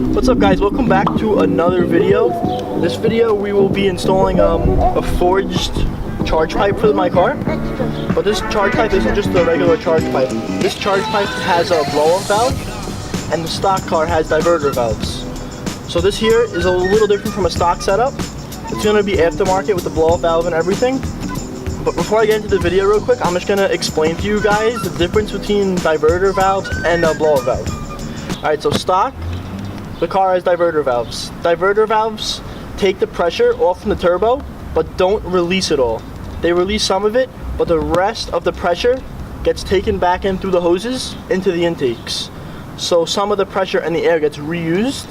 What's up guys, welcome back to another video. This video we will be installing a forged charge pipe for my car. But this charge pipe isn't just a regular charge pipe. This charge pipe has a blow-off valve and the stock car has diverter valves. So this here is a little different from a stock setup. It's going to be aftermarket with the blow-off valve and everything. But before I get into the video real quick, I'm just going to explain to you guys the difference between diverter valves and a blow-off valve. Alright, so stock, the car has diverter valves. Diverter valves take the pressure off from the turbo, but don't release it all. They release some of it, but the rest of the pressure gets taken back in through the hoses into the intakes. So some of the pressure and the air gets reused,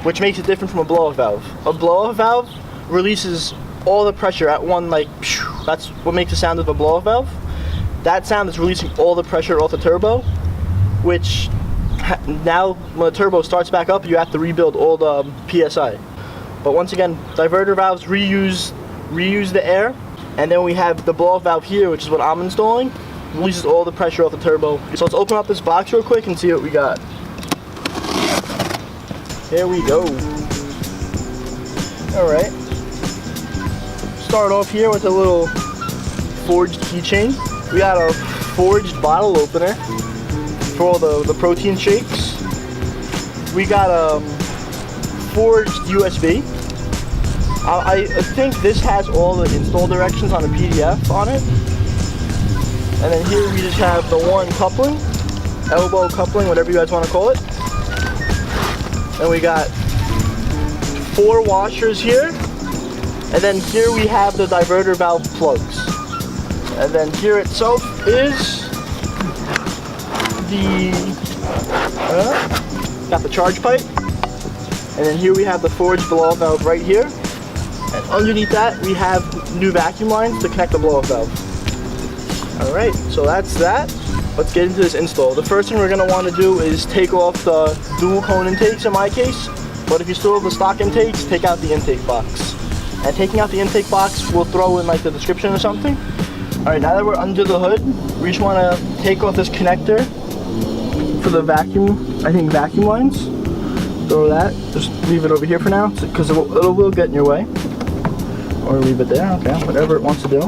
which makes it different from a blow-off valve. A blow-off valve releases all the pressure at one, like, that's what makes the sound of a blow-off valve. That sound is releasing all the pressure off the turbo, which now when the turbo starts back up, you have to rebuild all the PSI. But once again, diverter valves reuse the air, and then we have the blow-off valve here, which is what I'm installing, releases all the pressure off the turbo. So let's open up this box real quick and see what we got. Here we go. Alright. Start off here with a little forged keychain. We got a forged bottle opener for all the protein shakes. We got a forged USB. I think this has all the install directions on a PDF on it. And then here we just have the one coupling, elbow coupling, whatever you guys want to call it. And we got 4 washers here. And then here we have the diverter valve plugs. And then here itself is got the charge pipe. And then here we have the forged blow-off valve right here. And underneath that we have new vacuum lines to connect the blow-off valve. Alright, so that's that. Let's get into this install. The first thing we're going to want to do is take off the dual cone intakes in my case. But if you still have the stock intakes, take out the intake box. And taking out the intake box, we'll throw in like the description or something. Alright, now that we're under the hood, we just want to take off this connector for the vacuum lines. Throw that, just leave it over here for now, because it will get in your way. Or leave it there, okay, whatever it wants to do.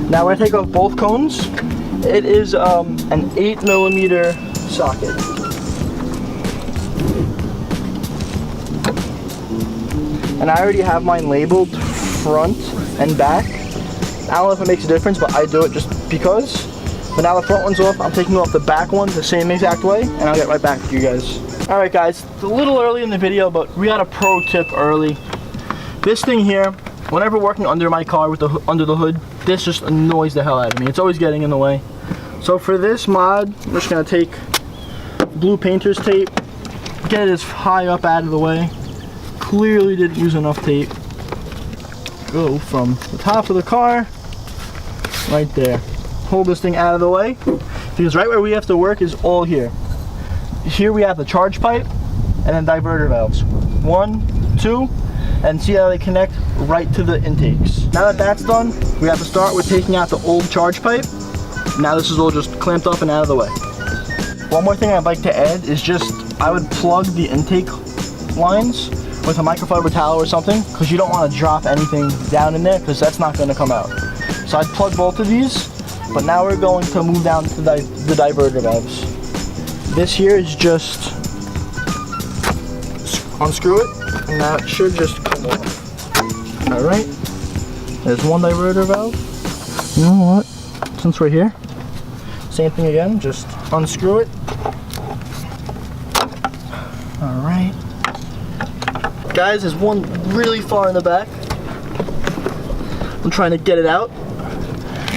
Now we're going to take off both cones. It is an 8mm socket. And I already have mine labeled front and back. I don't know if it makes a difference, but I do it just because. But now the front one's off, I'm taking off the back one the same exact way, and I'll get right back to you guys. Alright guys, it's a little early in the video, but we got a pro tip early. This thing here, whenever working under my car with under the hood, this just annoys the hell out of me. It's always getting in the way. So for this mod, I'm just going to take blue painter's tape, get it as high up out of the way. Clearly didn't use enough tape. Go from the top of the car, right there. Hold this thing out of the way, because right where we have to work is all here. Here we have the charge pipe, and then diverter valves. 1, 2, and see how they connect right to the intakes. Now that that's done, we have to start with taking out the old charge pipe. Now this is all just clamped up and out of the way. One more thing I'd like to add is I would plug the intake lines with a microfiber towel or something, because you don't want to drop anything down in there, because that's not going to come out. So I'd plug both of these, but now we're going to move down to the diverter valves. This here is just unscrew it, and now it should just come off. Alright, there's one diverter valve. You know what, since we're here, same thing again, just unscrew it. Alright. Guys, there's one really far in the back. I'm trying to get it out.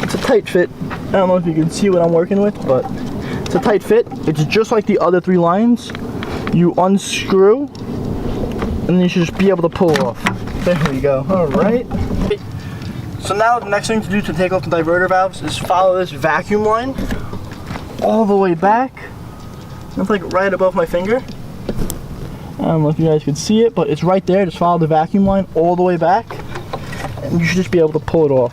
It's a tight fit. I don't know if you can see what I'm working with, but it's a tight fit. It's just like the other 3 lines. You unscrew, and then you should just be able to pull it off. There we go. Alright. So now the next thing to do to take off the diverter valves is follow this vacuum line all the way back. It's like right above my finger. I don't know if you guys can see it, but it's right there. Just follow the vacuum line all the way back, and you should just be able to pull it off.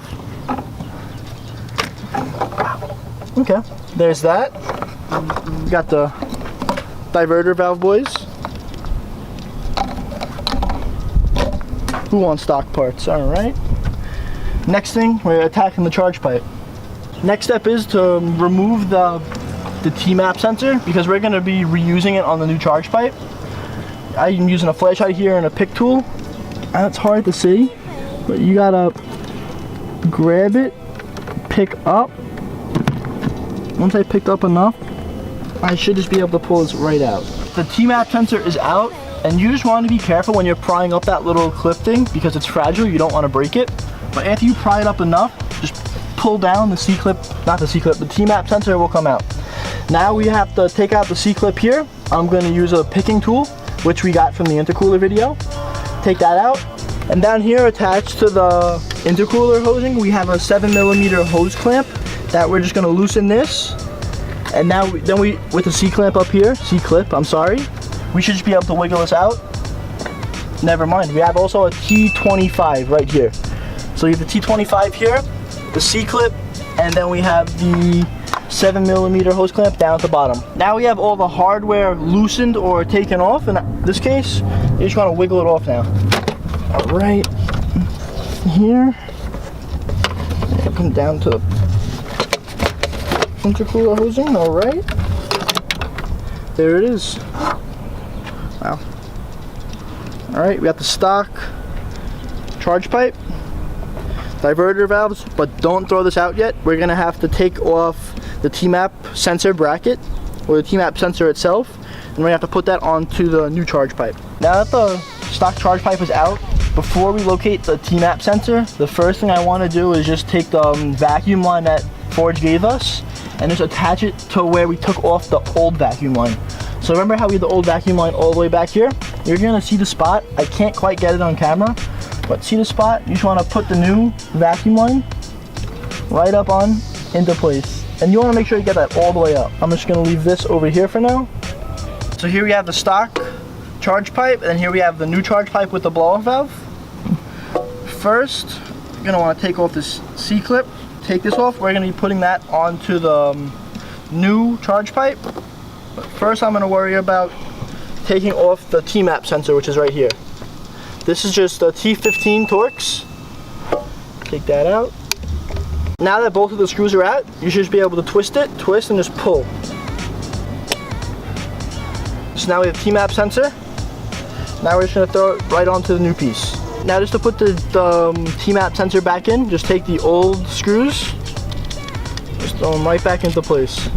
Okay, there's that. We got the diverter valve, boys. screw-on stock parts. All right. Next thing, we're attacking the charge pipe. Next step is to remove the T-map sensor, because we're going to be reusing it on the new charge pipe. I'm using a flashlight here and a pick tool. It's hard to see, but you gotta grab it, pick up. Once I picked up enough, I should just be able to pull this right out. The T-map sensor is out, and you just want to be careful when you're prying up that little clip thing, because it's fragile, you don't want to break it. But after you pry it up enough, just pull down the C-clip, not the C-clip, the T-map sensor will come out. Now we have to take out the C-clip here. I'm going to use a picking tool, which we got from the intercooler video. Take that out. And down here attached to the intercooler hosing, we have a 7mm hose clamp that we're just going to loosen this. And now then with the C-clamp up here, C-clip, I'm sorry, we should just be able to wiggle this out. Never mind, we have also a T25 right here. So you have the T25 here, the C-clip, and then we have the 7mm hose clamp down at the bottom. Now we have all the hardware loosened or taken off. In this case, you just want to wiggle it off now. All right, here, come down to the intercooler hosing. All right, there it is. Wow. All right, we got the stock charge pipe, diverter valves, but don't throw this out yet. We're gonna have to take off the T-map sensor bracket, or the T-map sensor itself, and we're gonna have to put that onto the new charge pipe. Now that the stock charge pipe is out, before we locate the T-map sensor, the first thing I want to do is just take the vacuum line that Forge gave us and just attach it to where we took off the old vacuum line. So remember how we had the old vacuum line all the way back here? You're gonna see the spot. I can't quite get it on camera, but see the spot? You just want to put the new vacuum line right up on into place. And you want to make sure you get that all the way up. I'm just going to leave this over here for now. So here we have the stock charge pipe, and here we have the new charge pipe with the blow-off valve. First, you're going to want to take off this C-clip. Take this off. We're going to be putting that onto the new charge pipe. But first I'm going to worry about taking off the T-map sensor, which is right here. This is just a T15 Torx. Take that out. Now that both of the screws are out, you should just be able to twist it, twist, and just pull. So now we have T-map sensor. Now we're just going to throw it right onto the new piece. Now just to put the T-map sensor back in, just take the old screws, just throw them right back into place.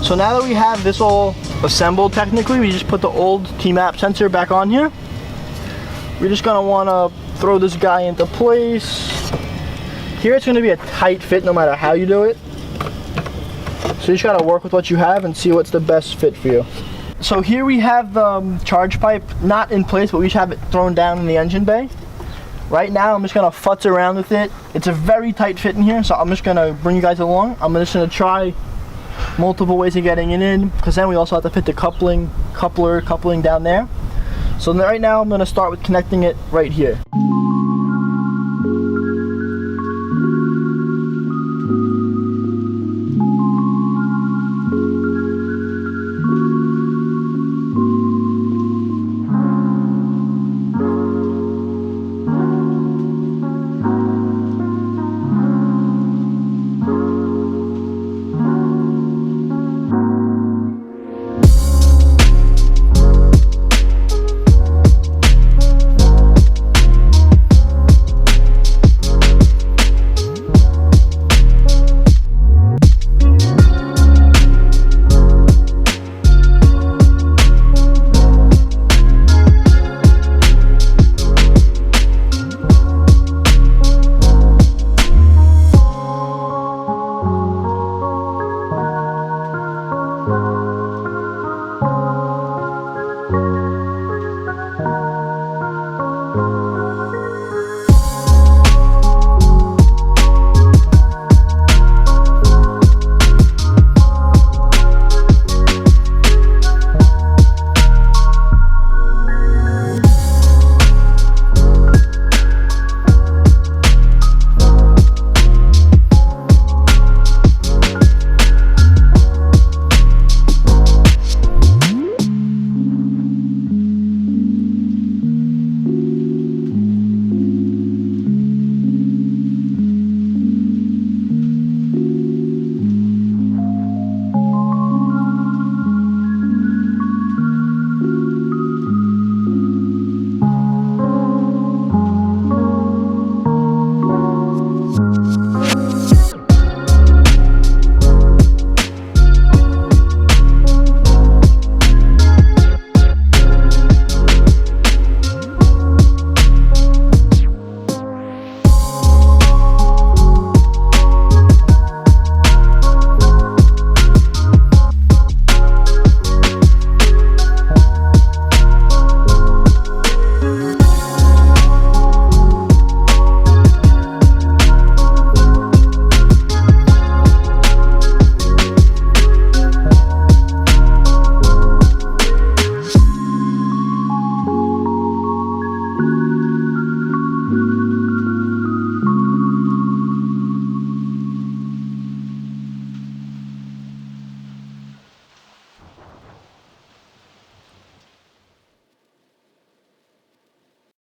So now that we have this all assembled technically, we just put the old T-map sensor back on here. We're just going to want to throw this guy into place. Here it's going to be a tight fit no matter how you do it. So you just got to work with what you have and see what's the best fit for you. So here we have the charge pipe not in place, but we just have it thrown down in the engine bay. Right now I'm just going to futz around with it. It's a very tight fit in here, so I'm just going to bring you guys along. I'm just going to try multiple ways of getting it in, because then we also have to fit the coupling down there. So right now I'm going to start with connecting it right here.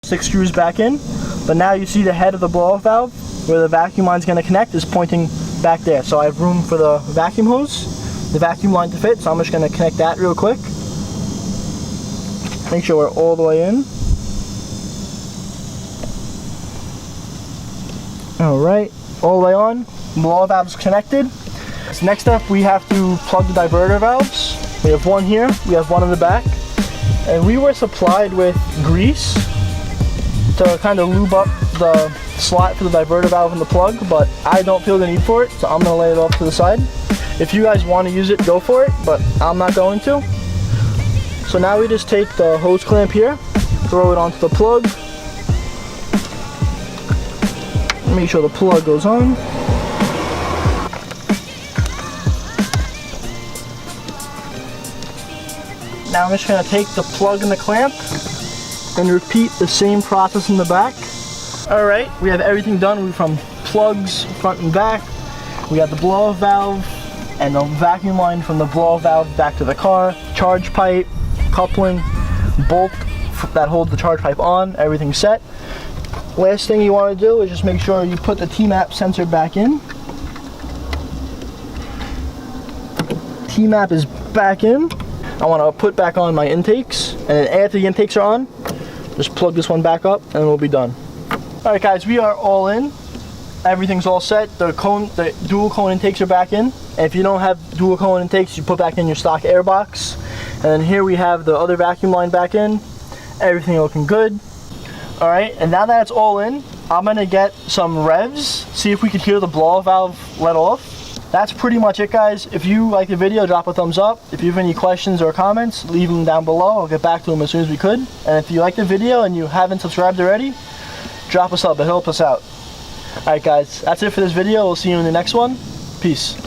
6 screws back in. But now you see the head of the blow-off valve where the vacuum line is going to connect is pointing back there. So I have room for the vacuum hose, the vacuum line to fit, so I'm just going to connect that real quick. Make sure we're all the way in. Alright, all the way on. Blow-off valve's connected. So next up we have to plug the diverter valves. We have one here, we have one in the back. And we were supplied with grease to kind of lube up the slot for the diverter valve and the plug, but I don't feel the need for it, so I'm going to lay it off to the side. If you guys want to use it, go for it, but I'm not going to. So now we just take the hose clamp here, throw it onto the plug. Make sure the plug goes on. Now I'm just going to take the plug and the clamp and repeat the same process in the back. Alright, we have everything done from plugs front and back. We got the blow-off valve and the vacuum line from the blow-off valve back to the car, charge pipe, coupling, bolt that holds the charge pipe on, everything's set. Last thing you want to do is just make sure you put the T-map sensor back in. T-map is back in. I want to put back on my intakes, and then after the intakes are on, just plug this one back up and we'll be done. Alright guys, we are all in. Everything's all set. The dual cone intakes are back in. And if you don't have dual cone intakes, you put back in your stock air box. And then here we have the other vacuum line back in. Everything looking good. Alright, and now that it's all in, I'm going to get some revs, see if we can hear the blow-off valve let off. That's pretty much it, guys. If you like the video, drop a thumbs up. If you have any questions or comments, leave them down below. I'll get back to them as soon as we could. And if you like the video and you haven't subscribed already, drop a sub. It helps us out. Alright guys, that's it for this video. We'll see you in the next one. Peace.